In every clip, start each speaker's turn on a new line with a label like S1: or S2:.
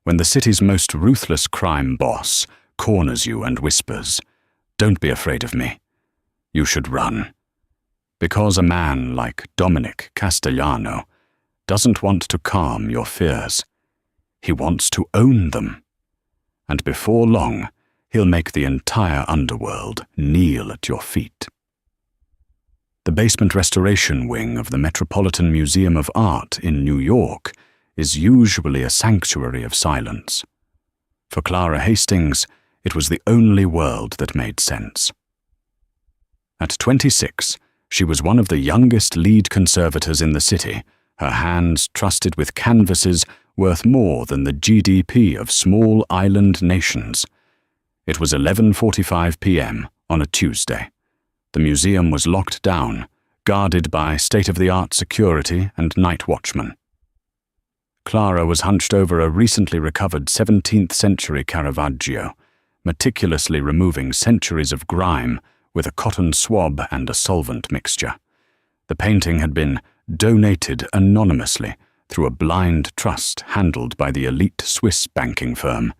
S1: When the city's most ruthless crime boss corners you and whispers, "Don't be afraid of me," you should run. Because a man like Dominic Castellano doesn't want to calm your fears. He wants to own them. And before long, he'll make the entire underworld kneel at your feet. The basement restoration wing of the Metropolitan Museum of Art in New York is usually a sanctuary of silence. For Clara Hastings, it was the only world that made sense. At 26, she was one of the youngest lead conservators in the city, her hands trusted with canvases worth more than the GDP of small island nations. It was 11:45 p.m. on a Tuesday. The museum was locked down, guarded by state-of-the-art security and night watchmen. Clara was hunched over a recently recovered 17th-century Caravaggio, meticulously removing centuries of grime with a cotton swab and a solvent mixture. The painting had been donated anonymously through a blind trust handled by the elite Swiss banking firm,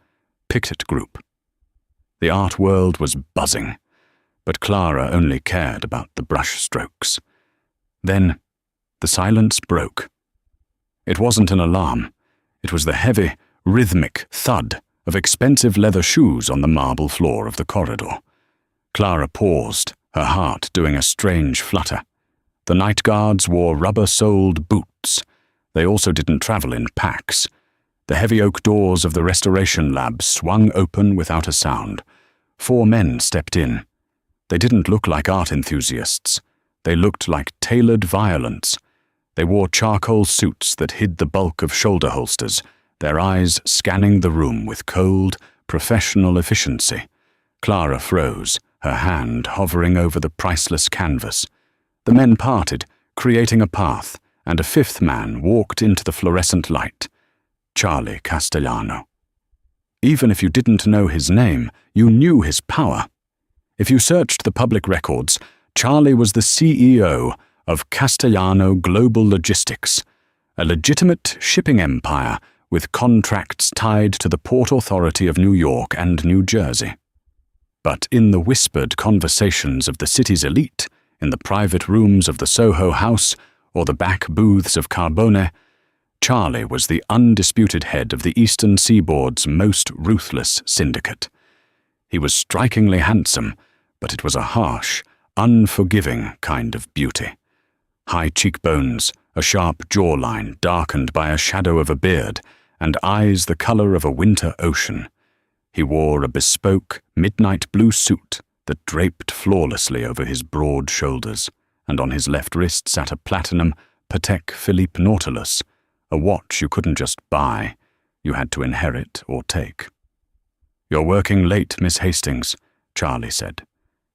S1: Pictet Group. The art world was buzzing, but Clara only cared about the brushstrokes. Then, the silence broke. It wasn't an alarm. It was the heavy, rhythmic thud of expensive leather shoes on the marble floor of the corridor. Clara paused, her heart doing a strange flutter. The night guards wore rubber-soled boots. They also didn't travel in packs. The heavy oak doors of the restoration lab swung open without a sound. 4 men stepped in. They didn't look like art enthusiasts. They looked like tailored violence. They wore charcoal suits that hid the bulk of shoulder holsters, their eyes scanning the room with cold, professional efficiency. Clara froze, her hand hovering over the priceless canvas. The men parted, creating a path, and a 5th man walked into the fluorescent light. Charlie Castellano. Even if you didn't know his name, you knew his power. If you searched the public records, Charlie was the CEO of Castellano Global Logistics, a legitimate shipping empire with contracts tied to the Port Authority of New York and New Jersey. But in the whispered conversations of the city's elite, in the private rooms of the Soho House or the back booths of Carbone, Charlie was the undisputed head of the Eastern Seaboard's most ruthless syndicate. He was strikingly handsome, but it was a harsh, unforgiving kind of beauty. High cheekbones, a sharp jawline darkened by a shadow of a beard, and eyes the color of a winter ocean. He wore a bespoke, midnight blue suit that draped flawlessly over his broad shoulders, and on his left wrist sat a platinum Patek Philippe Nautilus, a watch you couldn't just buy, you had to inherit or take. "You're working late, Miss Hastings," Charlie said.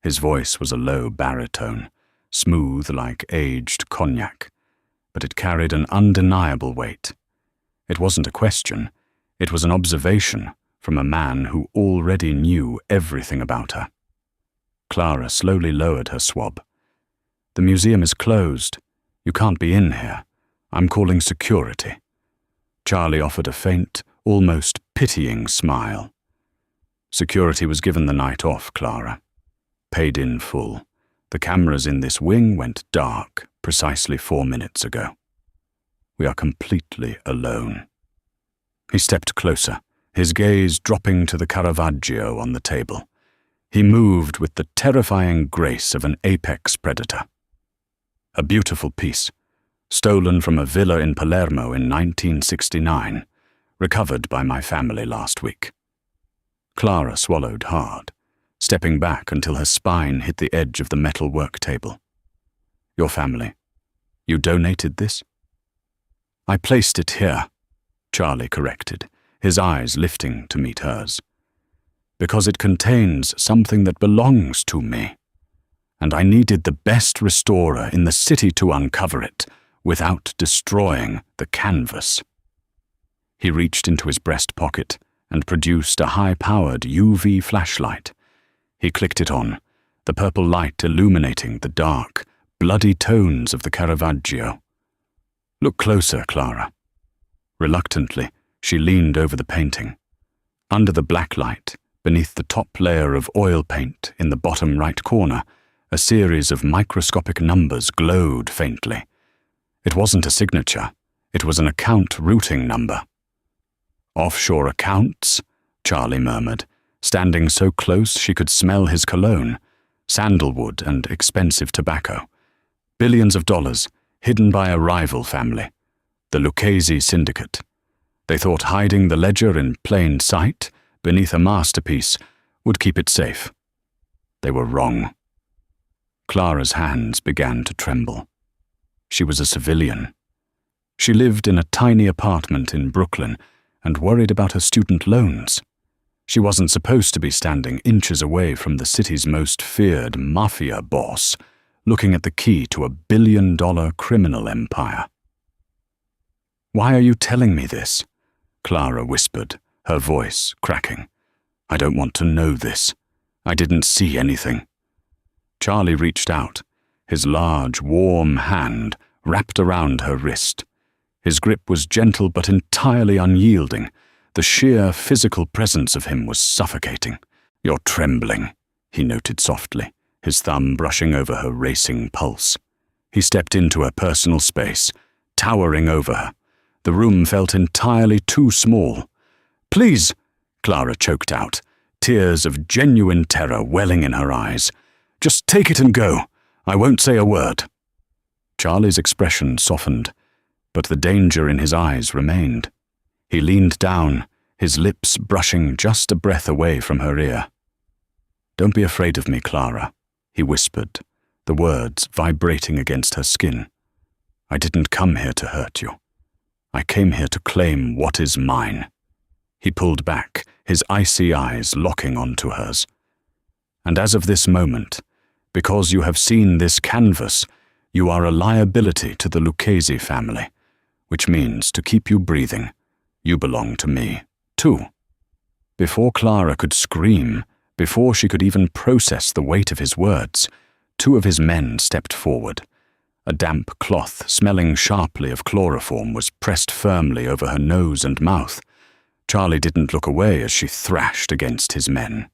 S1: His voice was a low baritone, smooth like aged cognac, but it carried an undeniable weight. It wasn't a question, it was an observation from a man who already knew everything about her. Clara slowly lowered her swab. "The museum is closed. You can't be in here. I'm calling security." Charlie offered a faint, almost pitying smile. Security was given the night off, Clara. Paid in full. The cameras in this wing went dark precisely 4 minutes ago. We are completely alone. He stepped closer, his gaze dropping to the Caravaggio on the table. He moved with the terrifying grace of an apex predator. A beautiful piece, stolen from a villa in Palermo in 1969, recovered by my family last week. Clara swallowed hard, stepping back until her spine hit the edge of the metal work table. "Your family. You donated this?" "I placed it here," Charlie corrected, his eyes lifting to meet hers. "Because it contains something that belongs to me, and I needed the best restorer in the city to uncover it without destroying the canvas." He reached into his breast pocket and produced a high-powered UV flashlight. He clicked it on, the purple light illuminating the dark, bloody tones of the Caravaggio. "Look closer, Clara." Reluctantly, She leaned over the painting. Under the black light, beneath the top layer of oil paint in the bottom right corner, a series of microscopic numbers glowed faintly. It wasn't a signature. It was an account routing number. "Offshore accounts?" Charlie murmured, standing so close she could smell his cologne, sandalwood and expensive tobacco. Billions of dollars, hidden by a rival family, the Lucchese Syndicate. They thought hiding the ledger in plain sight, beneath a masterpiece, would keep it safe. They were wrong. Clara's hands began to tremble. She was a civilian. She lived in a tiny apartment in Brooklyn and worried about her student loans. She wasn't supposed to be standing inches away from the city's most feared Mafia boss, looking at the key to a billion-dollar criminal empire. "Why are you telling me this?" Clara whispered, her voice cracking. "I don't want to know this. I didn't see anything." Charlie reached out, his large, warm hand wrapped around her wrist. His grip was gentle but entirely unyielding. The sheer physical presence of him was suffocating. "You're trembling," he noted softly, his thumb brushing over her racing pulse. He stepped into her personal space, towering over her. The room felt entirely too small. "Please," Clara choked out, tears of genuine terror welling in her eyes. "Just take it and go. I won't say a word." Charlie's expression softened, but the danger in his eyes remained. He leaned down, his lips brushing just a breath away from her ear. "Don't be afraid of me, Clara," he whispered, the words vibrating against her skin. "I didn't come here to hurt you. I came here to claim what is mine." He pulled back, his icy eyes locking onto hers. "And as of this moment, because you have seen this canvas, you are a liability to the Lucchese family, which means to keep you breathing, you belong to me, too." Before Clara could scream, before she could even process the weight of his words, two of his men stepped forward. A damp cloth smelling sharply of chloroform was pressed firmly over her nose and mouth. Charlie didn't look away as she thrashed against his men.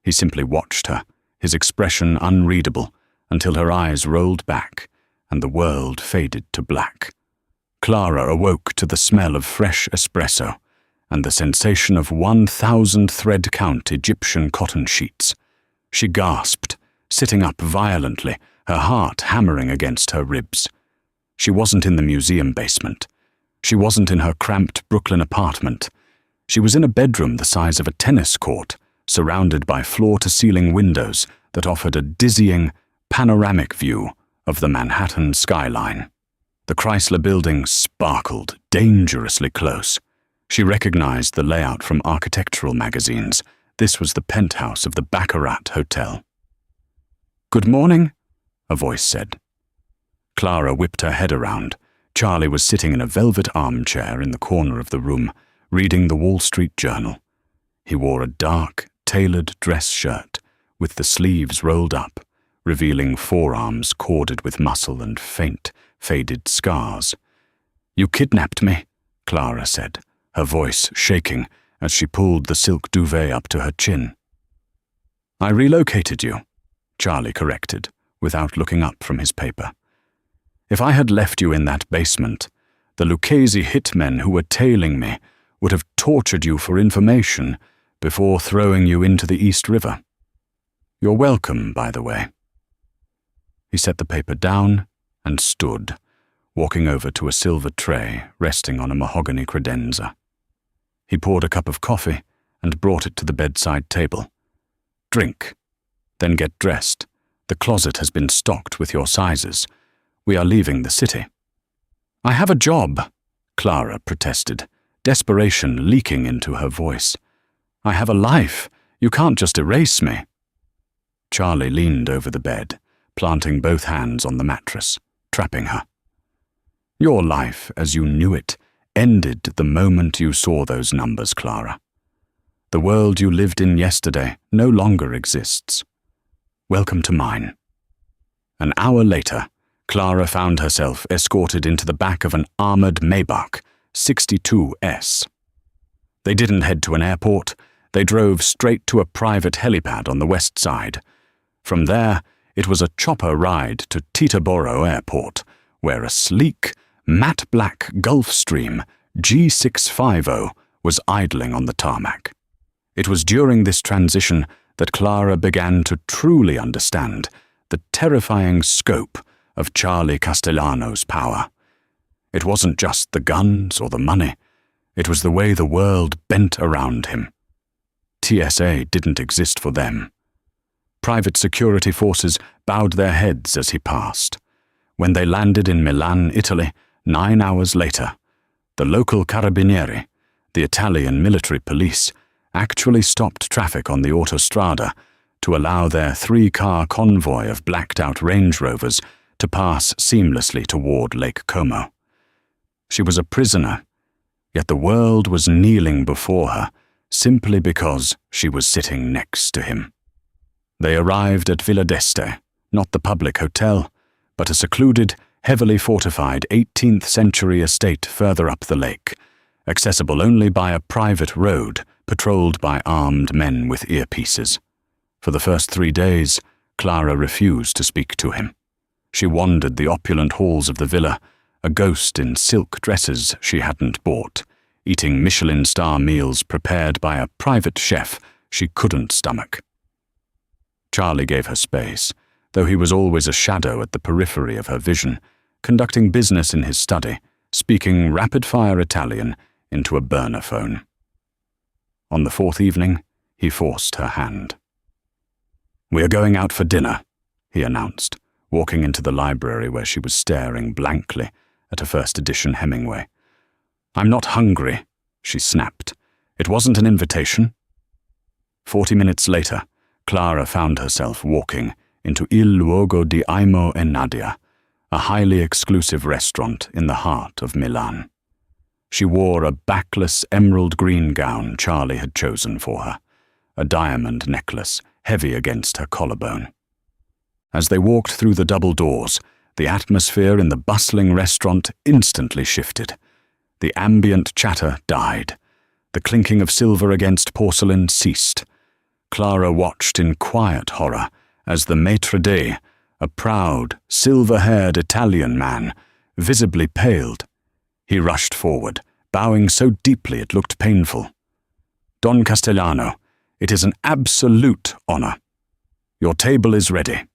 S1: He simply watched her, his expression unreadable, until her eyes rolled back and the world faded to black. Clara awoke to the smell of fresh espresso and the sensation of 1,000 thread-count Egyptian cotton sheets. She gasped, sitting up violently, her heart hammering against her ribs. She wasn't in the museum basement. She wasn't in her cramped Brooklyn apartment. She was in a bedroom the size of a tennis court, surrounded by floor-to-ceiling windows that offered a dizzying, panoramic view of the Manhattan skyline. The Chrysler Building sparkled dangerously close. She recognized the layout from architectural magazines. This was the penthouse of the Baccarat Hotel. "Good morning," a voice said. Clara whipped her head around. Charlie was sitting in a velvet armchair in the corner of the room, reading the Wall Street Journal. He wore a dark, tailored dress shirt, with the sleeves rolled up, revealing forearms corded with muscle and faint, faded scars. "You kidnapped me," Clara said, her voice shaking as she pulled the silk duvet up to her chin. "I relocated you," Charlie corrected, without looking up from his paper. "If I had left you in that basement, the Lucchese hitmen who were tailing me would have tortured you for information before throwing you into the East River. You're welcome, by the way." He set the paper down and stood, walking over to a silver tray resting on a mahogany credenza. He poured a cup of coffee and brought it to the bedside table. "Drink, then get dressed. The closet has been stocked with your sizes. We are leaving the city." "I have a job," Clara protested, desperation leaking into her voice. "I have a life. You can't just erase me." Charlie leaned over the bed, planting both hands on the mattress, trapping her. "Your life, as you knew it, ended the moment you saw those numbers, Clara. The world you lived in yesterday no longer exists. Welcome to mine." An hour later, Clara found herself escorted into the back of an armored Maybach 62S. They didn't head to an airport. They drove straight to a private helipad on the west side. From there, it was a chopper ride to Teterboro Airport, where a sleek, matte black Gulfstream G650 was idling on the tarmac. It was during this transition that Clara began to truly understand the terrifying scope of Charlie Castellano's power. It wasn't just the guns or the money. It was the way the world bent around him. TSA didn't exist for them. Private security forces bowed their heads as he passed. When they landed in Milan, Italy, 9 hours later, the local carabinieri, the Italian military police, actually stopped traffic on the autostrada to allow their 3-car convoy of blacked-out Range Rovers to pass seamlessly toward Lake Como. She was a prisoner, yet the world was kneeling before her simply because she was sitting next to him. They arrived at Villa d'Este, not the public hotel, but a secluded, heavily fortified 18th-century estate further up the lake, accessible only by a private road patrolled by armed men with earpieces. For the first 3 days, Clara refused to speak to him. She wandered the opulent halls of the villa, a ghost in silk dresses she hadn't bought, eating Michelin star meals prepared by a private chef she couldn't stomach. Charlie gave her space, though he was always a shadow at the periphery of her vision, conducting business in his study, speaking rapid-fire Italian into a burner phone. On the 4th evening, he forced her hand. "We are going out for dinner," he announced, walking into the library where she was staring blankly at a first-edition Hemingway. "I'm not hungry," she snapped. "It wasn't an invitation." 40 minutes later, Clara found herself walking into Il Luogo di Aimo e Nadia, a highly exclusive restaurant in the heart of Milan. She wore a backless emerald green gown Charlie had chosen for her, a diamond necklace heavy against her collarbone. As they walked through the double doors, the atmosphere in the bustling restaurant instantly shifted. The ambient chatter died. The clinking of silver against porcelain ceased. Clara watched in quiet horror as the maître d', a proud, silver-haired Italian man, visibly paled. He rushed forward, bowing so deeply it looked painful. "Don Castellano, it is an absolute honor. Your table is ready."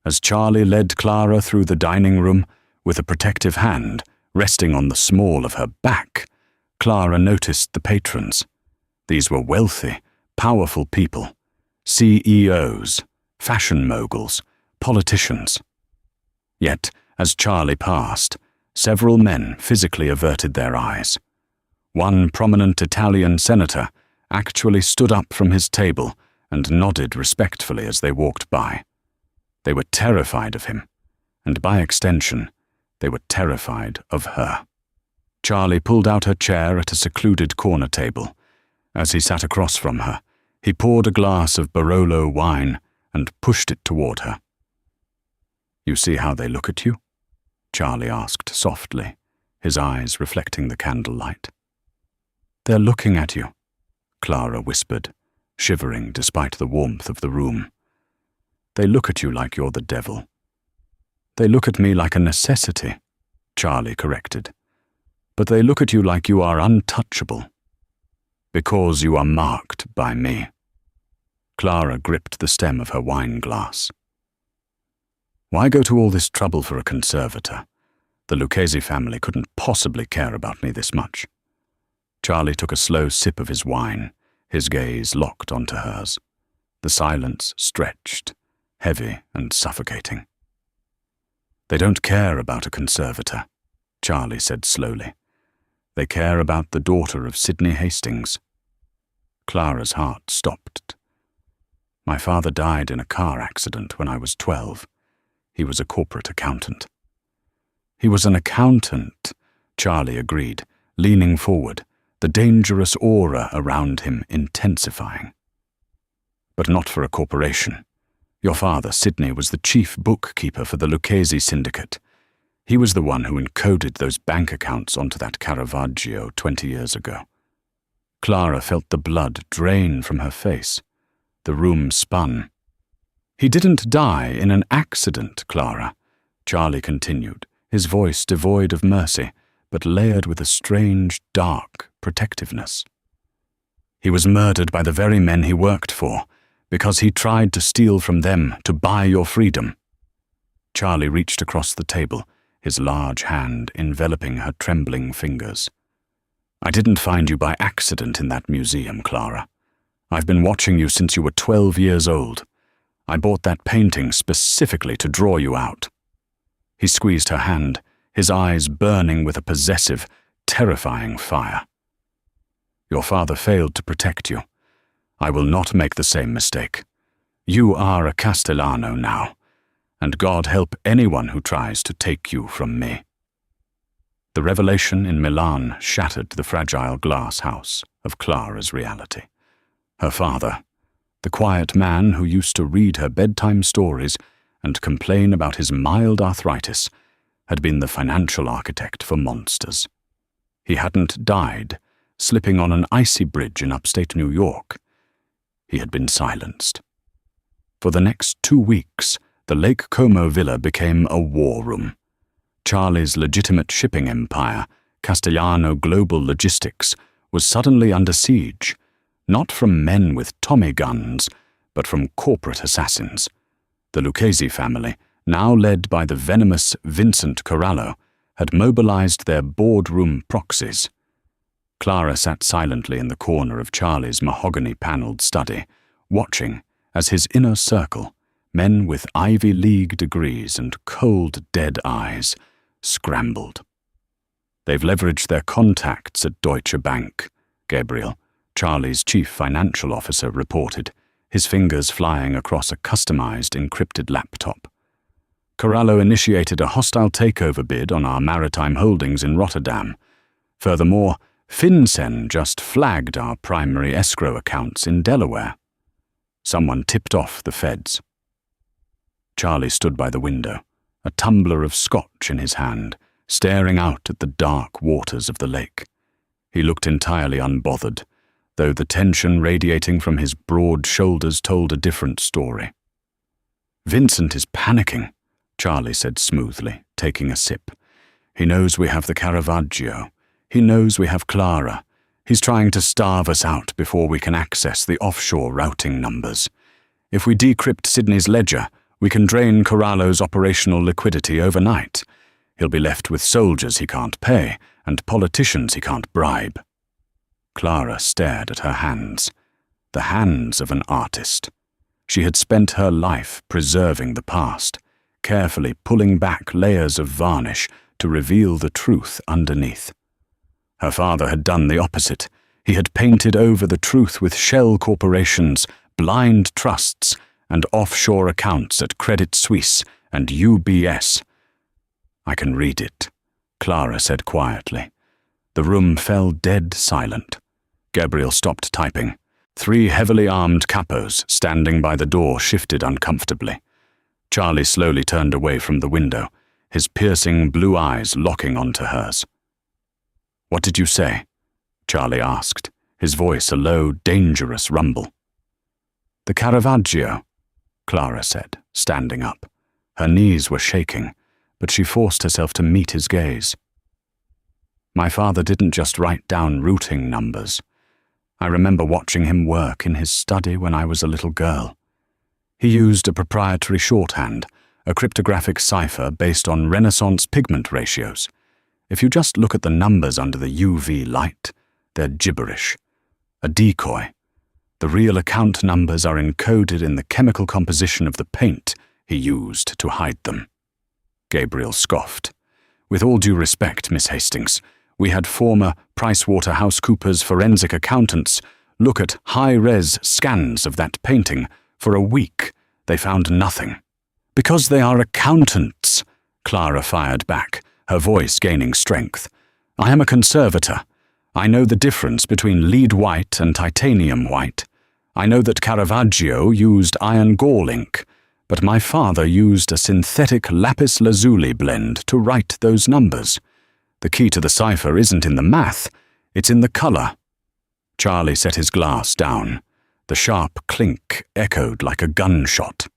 S1: As Charlie led Clara through the dining room with a protective hand resting on the small of her back, Clara noticed the patrons. These were wealthy, powerful people, CEOs, fashion moguls, politicians. Yet, as Charlie passed, several men physically averted their eyes. One prominent Italian senator actually stood up from his table and nodded respectfully as they walked by. They were terrified of him, and by extension, they were terrified of her. Charlie pulled out her chair at a secluded corner table. As he sat across from her, he poured a glass of Barolo wine and pushed it toward her. "You see how they look at you?" Charlie asked softly, his eyes reflecting the candlelight. "They're looking at you," Clara whispered, shivering despite the warmth of the room. "They look at you like you're the devil." "They look at me like a necessity," Charlie corrected. "But they look at you like you are untouchable. Because you are marked by me." Clara gripped the stem of her wine glass. "Why go to all this trouble for a conservator? The Lucchese family couldn't possibly care about me this much." Charlie took a slow sip of his wine, his gaze locked onto hers. The silence stretched, heavy and suffocating. "They don't care about a conservator," Charlie said slowly. "They care about the daughter of Sidney Hastings." Clara's heart stopped. "My father died in a car accident when I was 12. He was a corporate accountant." "He was an accountant," Charlie agreed, leaning forward, the dangerous aura around him intensifying. "But not for a corporation. Your father, Sidney, was the chief bookkeeper for the Lucchese syndicate. He was the one who encoded those bank accounts onto that Caravaggio 20 years ago." Clara felt the blood drain from her face. The room spun. "He didn't die in an accident, Clara," Charlie continued, his voice devoid of mercy, but layered with a strange, dark protectiveness. "He was murdered by the very men he worked for, because he tried to steal from them to buy your freedom." Charlie reached across the table, his large hand enveloping her trembling fingers. "I didn't find you by accident in that museum, Clara. I've been watching you since you were 12 years old. I bought that painting specifically to draw you out." He squeezed her hand, his eyes burning with a possessive, terrifying fire. "Your father failed to protect you. I will not make the same mistake. You are a Castellano now, and God help anyone who tries to take you from me." The revelation in Milan shattered the fragile glass house of Clara's reality. Her father, the quiet man who used to read her bedtime stories and complain about his mild arthritis, had been the financial architect for monsters. He hadn't died, slipping on an icy bridge in upstate New York. He had been silenced. For the next 2 weeks, the Lake Como villa became a war room. Charlie's legitimate shipping empire, Castellano Global Logistics, was suddenly under siege, not from men with Tommy guns, but from corporate assassins. The Lucchese family, now led by the venomous Vincent Corallo, had mobilized their boardroom proxies. Clara sat silently in the corner of Charlie's mahogany-paneled study, watching as his inner circle, men with Ivy League degrees and cold, dead eyes, scrambled. "They've leveraged their contacts at Deutsche Bank," Gabriel, Charlie's chief financial officer, reported, his fingers flying across a customized encrypted laptop. "Corallo initiated a hostile takeover bid on our maritime holdings in Rotterdam. Furthermore, FinCEN just flagged our primary escrow accounts in Delaware. Someone tipped off the feds." Charlie stood by the window, a tumbler of scotch in his hand, staring out at the dark waters of the lake. He looked entirely unbothered, though the tension radiating from his broad shoulders told a different story. "Vincent is panicking," Charlie said smoothly, taking a sip. "He knows we have the Caravaggio. He knows we have Clara. He's trying to starve us out before we can access the offshore routing numbers. If we decrypt Sydney's ledger, we can drain Corallo's operational liquidity overnight. He'll be left with soldiers he can't pay and politicians he can't bribe." Clara stared at her hands, the hands of an artist. She had spent her life preserving the past, carefully pulling back layers of varnish to reveal the truth underneath. Her father had done the opposite. He had painted over the truth with shell corporations, blind trusts, and offshore accounts at Credit Suisse and UBS. "I can read it," Clara said quietly. The room fell dead silent. Gabriel stopped typing. 3 heavily armed capos standing by the door shifted uncomfortably. Charlie slowly turned away from the window, his piercing blue eyes locking onto hers. "What did you say?" Charlie asked, his voice a low, dangerous rumble. "The Caravaggio," Clara said, standing up. Her knees were shaking, but she forced herself to meet his gaze. "My father didn't just write down routing numbers. I remember watching him work in his study when I was a little girl. He used a proprietary shorthand, a cryptographic cipher based on Renaissance pigment ratios. If you just look at the numbers under the UV light, they're gibberish. A decoy. The real account numbers are encoded in the chemical composition of the paint he used to hide them." Gabriel scoffed. "With all due respect, Miss Hastings, we had former PricewaterhouseCoopers forensic accountants look at high-res scans of that painting. For a week, they found nothing." "Because they are accountants," Clara fired back, her voice gaining strength. "I am a conservator. I know the difference between lead white and titanium white. I know that Caravaggio used iron gall ink, but my father used a synthetic lapis lazuli blend to write those numbers. The key to the cipher isn't in the math, it's in the color." Charlie set his glass down. The sharp clink echoed like a gunshot.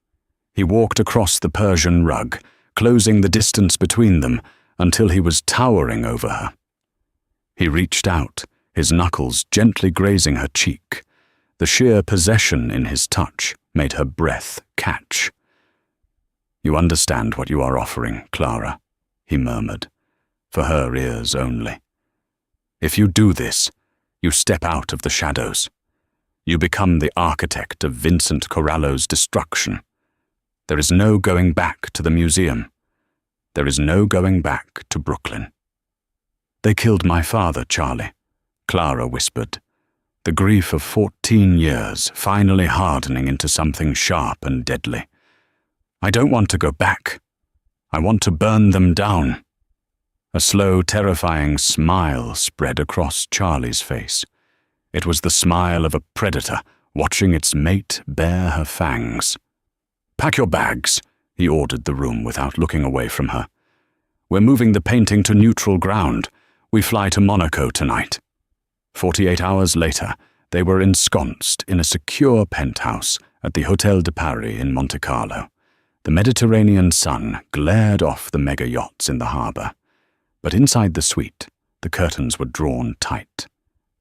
S1: He walked across the Persian rug, closing the distance between them until he was towering over her. He reached out, his knuckles gently grazing her cheek. The sheer possession in his touch made her breath catch. "You understand what you are offering, Clara," he murmured, for her ears only. "If you do this, you step out of the shadows. You become the architect of Vincent Corallo's destruction. There is no going back to the museum. There is no going back to Brooklyn." "They killed my father, Charlie," Clara whispered, the grief of 14 years finally hardening into something sharp and deadly. "I don't want to go back. I want to burn them down." A slow, terrifying smile spread across Charlie's face. It was the smile of a predator watching its mate bare her fangs. "Pack your bags," he ordered the room without looking away from her. "We're moving the painting to neutral ground. We fly to Monaco tonight." 48 hours later, they were ensconced in a secure penthouse at the Hotel de Paris in Monte Carlo. The Mediterranean sun glared off the mega yachts in the harbour. But inside the suite, the curtains were drawn tight.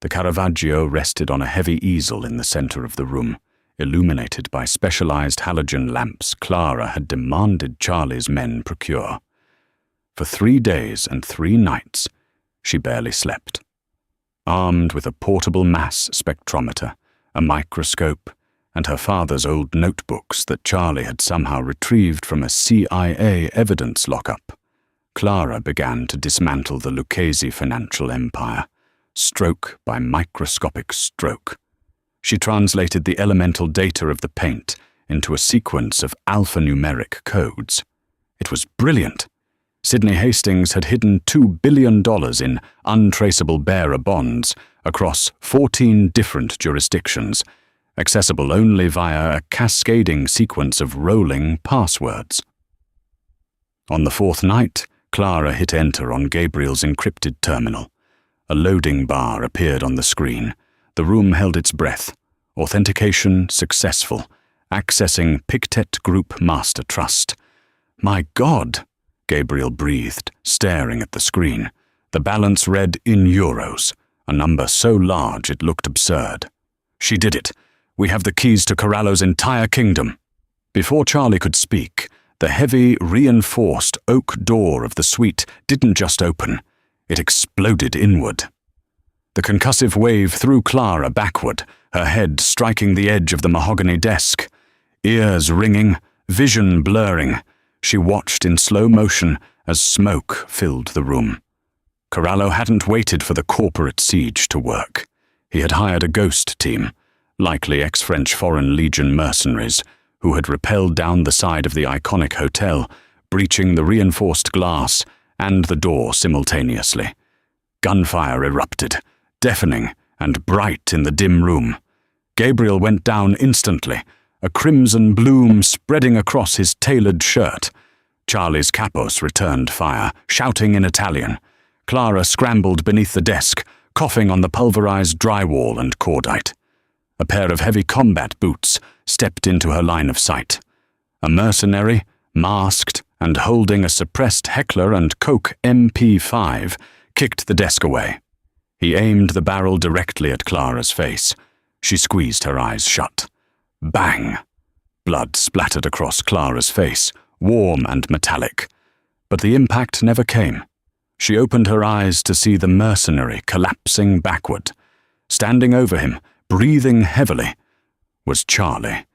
S1: The Caravaggio rested on a heavy easel in the centre of the room, illuminated by specialized halogen lamps Clara had demanded Charlie's men procure. For 3 days and 3 nights, she barely slept. Armed with a portable mass spectrometer, a microscope, and her father's old notebooks that Charlie had somehow retrieved from a CIA evidence lockup, Clara began to dismantle the Lucchese financial empire, stroke by microscopic stroke. She translated the elemental data of the paint into a sequence of alphanumeric codes. It was brilliant. Sidney Hastings had hidden $2 billion in untraceable bearer bonds across 14 different jurisdictions, accessible only via a cascading sequence of rolling passwords. On the 4th night, Clara hit enter on Gabriel's encrypted terminal. A loading bar appeared on the screen. The room held its breath. Authentication successful. Accessing Pictet Group Master Trust. "My God," Gabriel breathed, staring at the screen. The balance read in euros, a number so large it looked absurd. "She did it. We have the keys to Corallo's entire kingdom." Before Charlie could speak, the heavy, reinforced oak door of the suite didn't just open. It exploded inward. The concussive wave threw Clara backward, her head striking the edge of the mahogany desk. Ears ringing, vision blurring, she watched in slow motion as smoke filled the room. Corallo hadn't waited for the corporate siege to work. He had hired a ghost team, likely ex-French Foreign Legion mercenaries, who had rappelled down the side of the iconic hotel, breaching the reinforced glass and the door simultaneously. Gunfire erupted, deafening and bright in the dim room. Gabriel went down instantly, a crimson bloom spreading across his tailored shirt. Charlie's capos returned fire, shouting in Italian. Clara scrambled beneath the desk, coughing on the pulverized drywall and cordite. A pair of heavy combat boots stepped into her line of sight. A mercenary, masked and holding a suppressed Heckler & Koch MP5, kicked the desk away. He aimed the barrel directly at Clara's face. She squeezed her eyes shut. Bang! Blood splattered across Clara's face, warm and metallic. But the impact never came. She opened her eyes to see the mercenary collapsing backward. Standing over him, breathing heavily, was Charlie.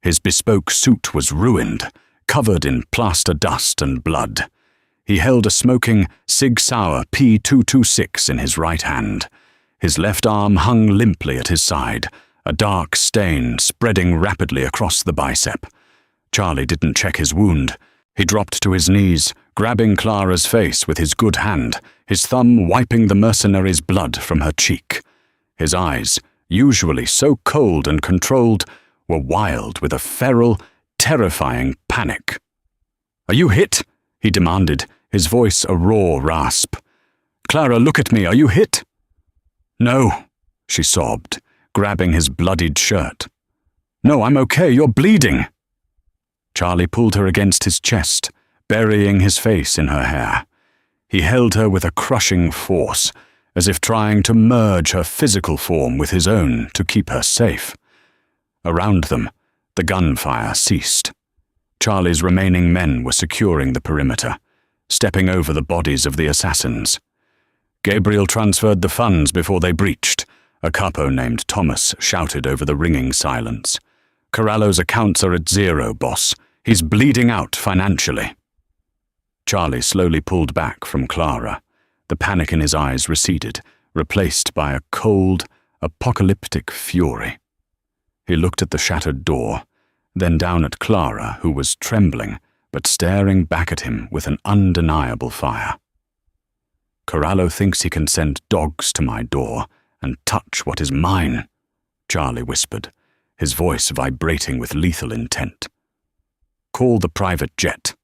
S1: His bespoke suit was ruined, covered in plaster dust and blood. He held a smoking Sig Sauer P226 in his right hand. His left arm hung limply at his side, a dark stain spreading rapidly across the bicep. Charlie didn't check his wound. He dropped to his knees, grabbing Clara's face with his good hand, his thumb wiping the mercenary's blood from her cheek. His eyes, usually so cold and controlled, were wild with a feral, terrifying panic. "Are you hit?" he demanded, his voice a raw rasp. "Clara, look at me. Are you hit?" "No," she sobbed, grabbing his bloodied shirt. "No, I'm okay, you're bleeding." Charlie pulled her against his chest, burying his face in her hair. He held her with a crushing force, as if trying to merge her physical form with his own to keep her safe. Around them, the gunfire ceased. Charlie's remaining men were securing the perimeter, stepping over the bodies of the assassins. Gabriel transferred the funds before they breached. A capo named Thomas shouted over the ringing silence. "Corallo's accounts are at zero, boss. He's bleeding out financially." Charlie slowly pulled back from Clara. The panic in his eyes receded, replaced by a cold, apocalyptic fury. He looked at the shattered door, then down at Clara, who was trembling, but staring back at him with an undeniable fire. "Corallo thinks he can send dogs to my door and touch what is mine," Charlie whispered, his voice vibrating with lethal intent. "Call the private jet.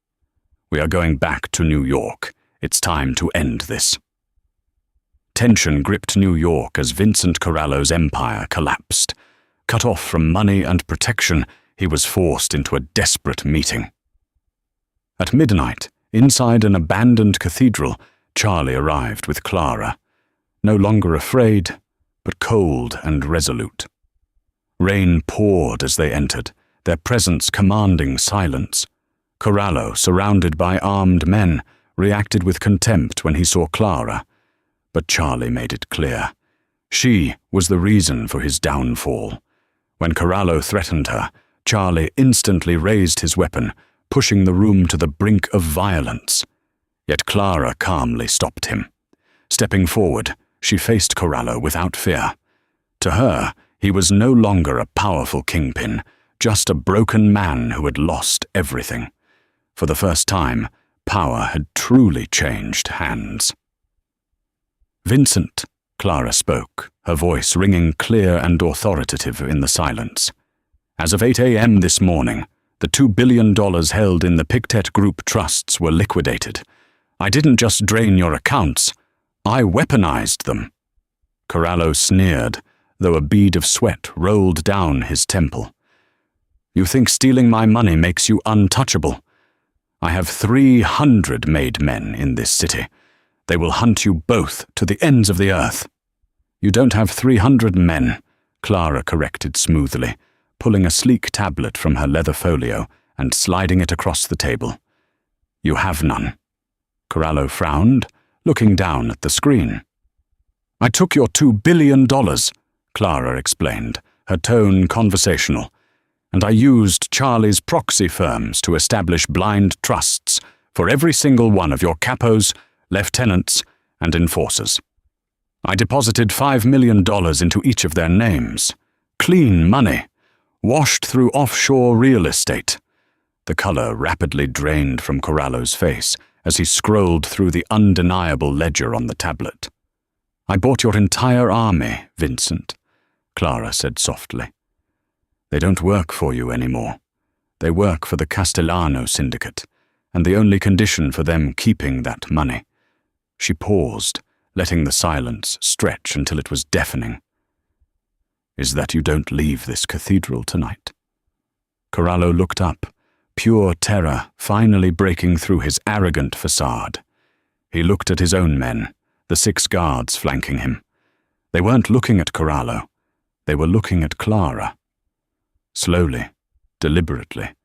S1: We are going back to New York. It's time to end this." Tension gripped New York as Vincent Corallo's empire collapsed. Cut off from money and protection, he was forced into a desperate meeting. At midnight, inside an abandoned cathedral, Charlie arrived with Clara, no longer afraid, but cold and resolute. Rain poured as they entered, their presence commanding silence. Corallo, surrounded by armed men, reacted with contempt when he saw Clara, but Charlie made it clear. She was the reason for his downfall. When Corallo threatened her, Charlie instantly raised his weapon, pushing the room to the brink of violence. Yet Clara calmly stopped him. Stepping forward, she faced Corallo without fear. To her, he was no longer a powerful kingpin, just a broken man who had lost everything. For the first time, power had truly changed hands. "Vincent," Clara spoke, her voice ringing clear and authoritative in the silence. "As of 8 a.m. this morning, the $2 billion held in the Pictet Group trusts were liquidated. I didn't just drain your accounts, I weaponized them." Corallo sneered, though a bead of sweat rolled down his temple. "You think stealing my money makes you untouchable? I have 300 made men in this city. They will hunt you both to the ends of the earth." "You don't have 300 men," Clara corrected smoothly, pulling a sleek tablet from her leather folio and sliding it across the table. "You have none." Corallo frowned, looking down at the screen. "I took your $2 billion, Clara explained, her tone conversational, "and I used Charlie's proxy firms to establish blind trusts for every single one of your capos, lieutenants, and enforcers. I deposited $5 million into each of their names. Clean money, washed through offshore real estate." The color rapidly drained from Corallo's face as he scrolled through the undeniable ledger on the tablet. "I bought your entire army, Vincent," Clara said softly. "They don't work for you anymore. They work for the Castellano syndicate, and the only condition for them keeping that money." She paused, letting the silence stretch until it was deafening. "Is that you don't leave this cathedral tonight?" Corallo looked up, pure terror finally breaking through his arrogant facade. He looked at his own men, the 6 guards flanking him. They weren't looking at Corallo. They were looking at Clara. Slowly, deliberately,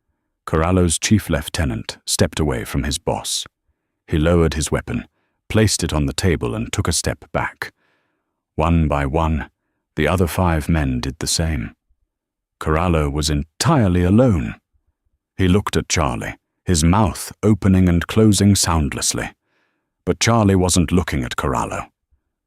S1: Corallo's chief lieutenant stepped away from his boss. He lowered his weapon, placed it on the table and took a step back. One by one, the other 5 men did the same. Corallo was entirely alone. He looked at Charlie, his mouth opening and closing soundlessly. But Charlie wasn't looking at Corallo.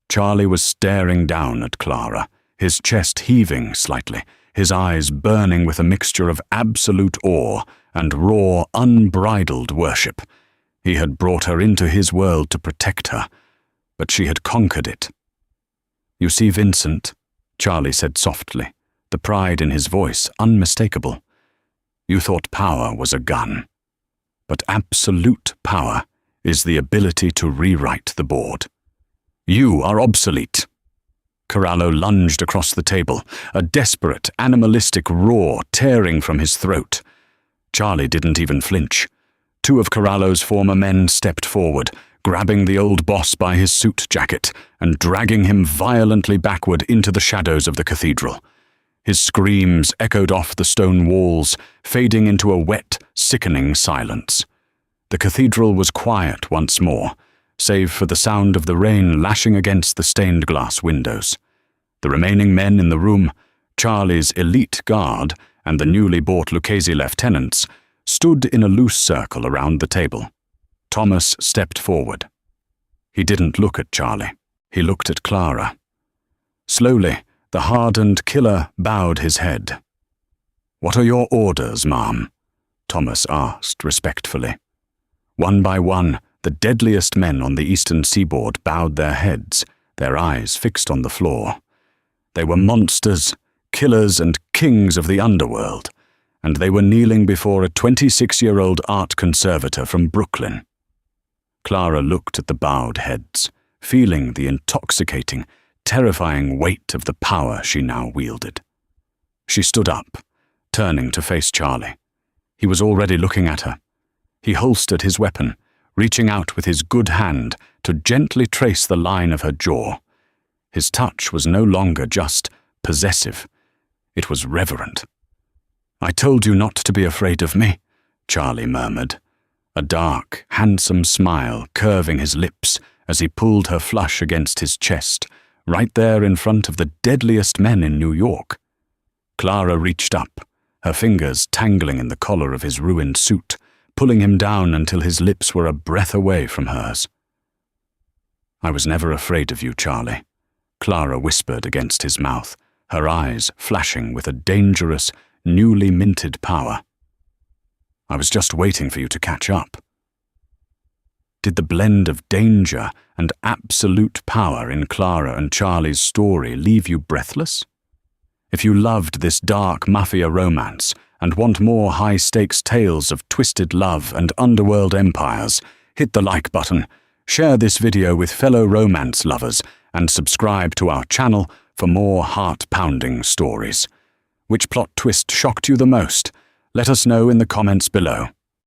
S1: Charlie was staring down at Clara, his chest heaving slightly, his eyes burning with a mixture of absolute awe and raw, unbridled worship. He had brought her into his world to protect her, but she had conquered it. "You see, Vincent," Charlie said softly, the pride in his voice unmistakable. "You thought power was a gun, but absolute power is the ability to rewrite the board. You are obsolete." Corallo lunged across the table, a desperate, animalistic roar tearing from his throat. Charlie didn't even flinch. Two of Corallo's former men stepped forward, grabbing the old boss by his suit jacket and dragging him violently backward into the shadows of the cathedral. His screams echoed off the stone walls, fading into a wet, sickening silence. The cathedral was quiet once more, save for the sound of the rain lashing against the stained glass windows. The remaining men in the room, Charlie's elite guard and the newly bought Lucchese lieutenants, stood in a loose circle around the table. Thomas stepped forward. He didn't look at Charlie. He looked at Clara. Slowly, the hardened killer bowed his head. "What are your orders, ma'am?" Thomas asked respectfully. One by one, the deadliest men on the eastern seaboard bowed their heads, their eyes fixed on the floor. They were monsters, killers and kings of the underworld, and they were kneeling before a 26-year-old art conservator from Brooklyn. Clara looked at the bowed heads, feeling the intoxicating, terrifying weight of the power she now wielded. She stood up, turning to face Charlie. He was already looking at her. He holstered his weapon, reaching out with his good hand to gently trace the line of her jaw. His touch was no longer just possessive. It was reverent. "I told you not to be afraid of me," Charlie murmured, a dark, handsome smile curving his lips as he pulled her flush against his chest, right there in front of the deadliest men in New York. Clara reached up, her fingers tangling in the collar of his ruined suit, pulling him down until his lips were a breath away from hers. "I was never afraid of you, Charlie," Clara whispered against his mouth, her eyes flashing with a dangerous, newly minted power. "I was just waiting for you to catch up." Did the blend of danger and absolute power in Clara and Charlie's story leave you breathless? If you loved this dark Mafia romance and want more high-stakes tales of twisted love and underworld empires, hit the like button, share this video with fellow romance lovers, and subscribe to our channel for more heart-pounding stories. Which plot twist shocked you the most? Let us know in the comments below.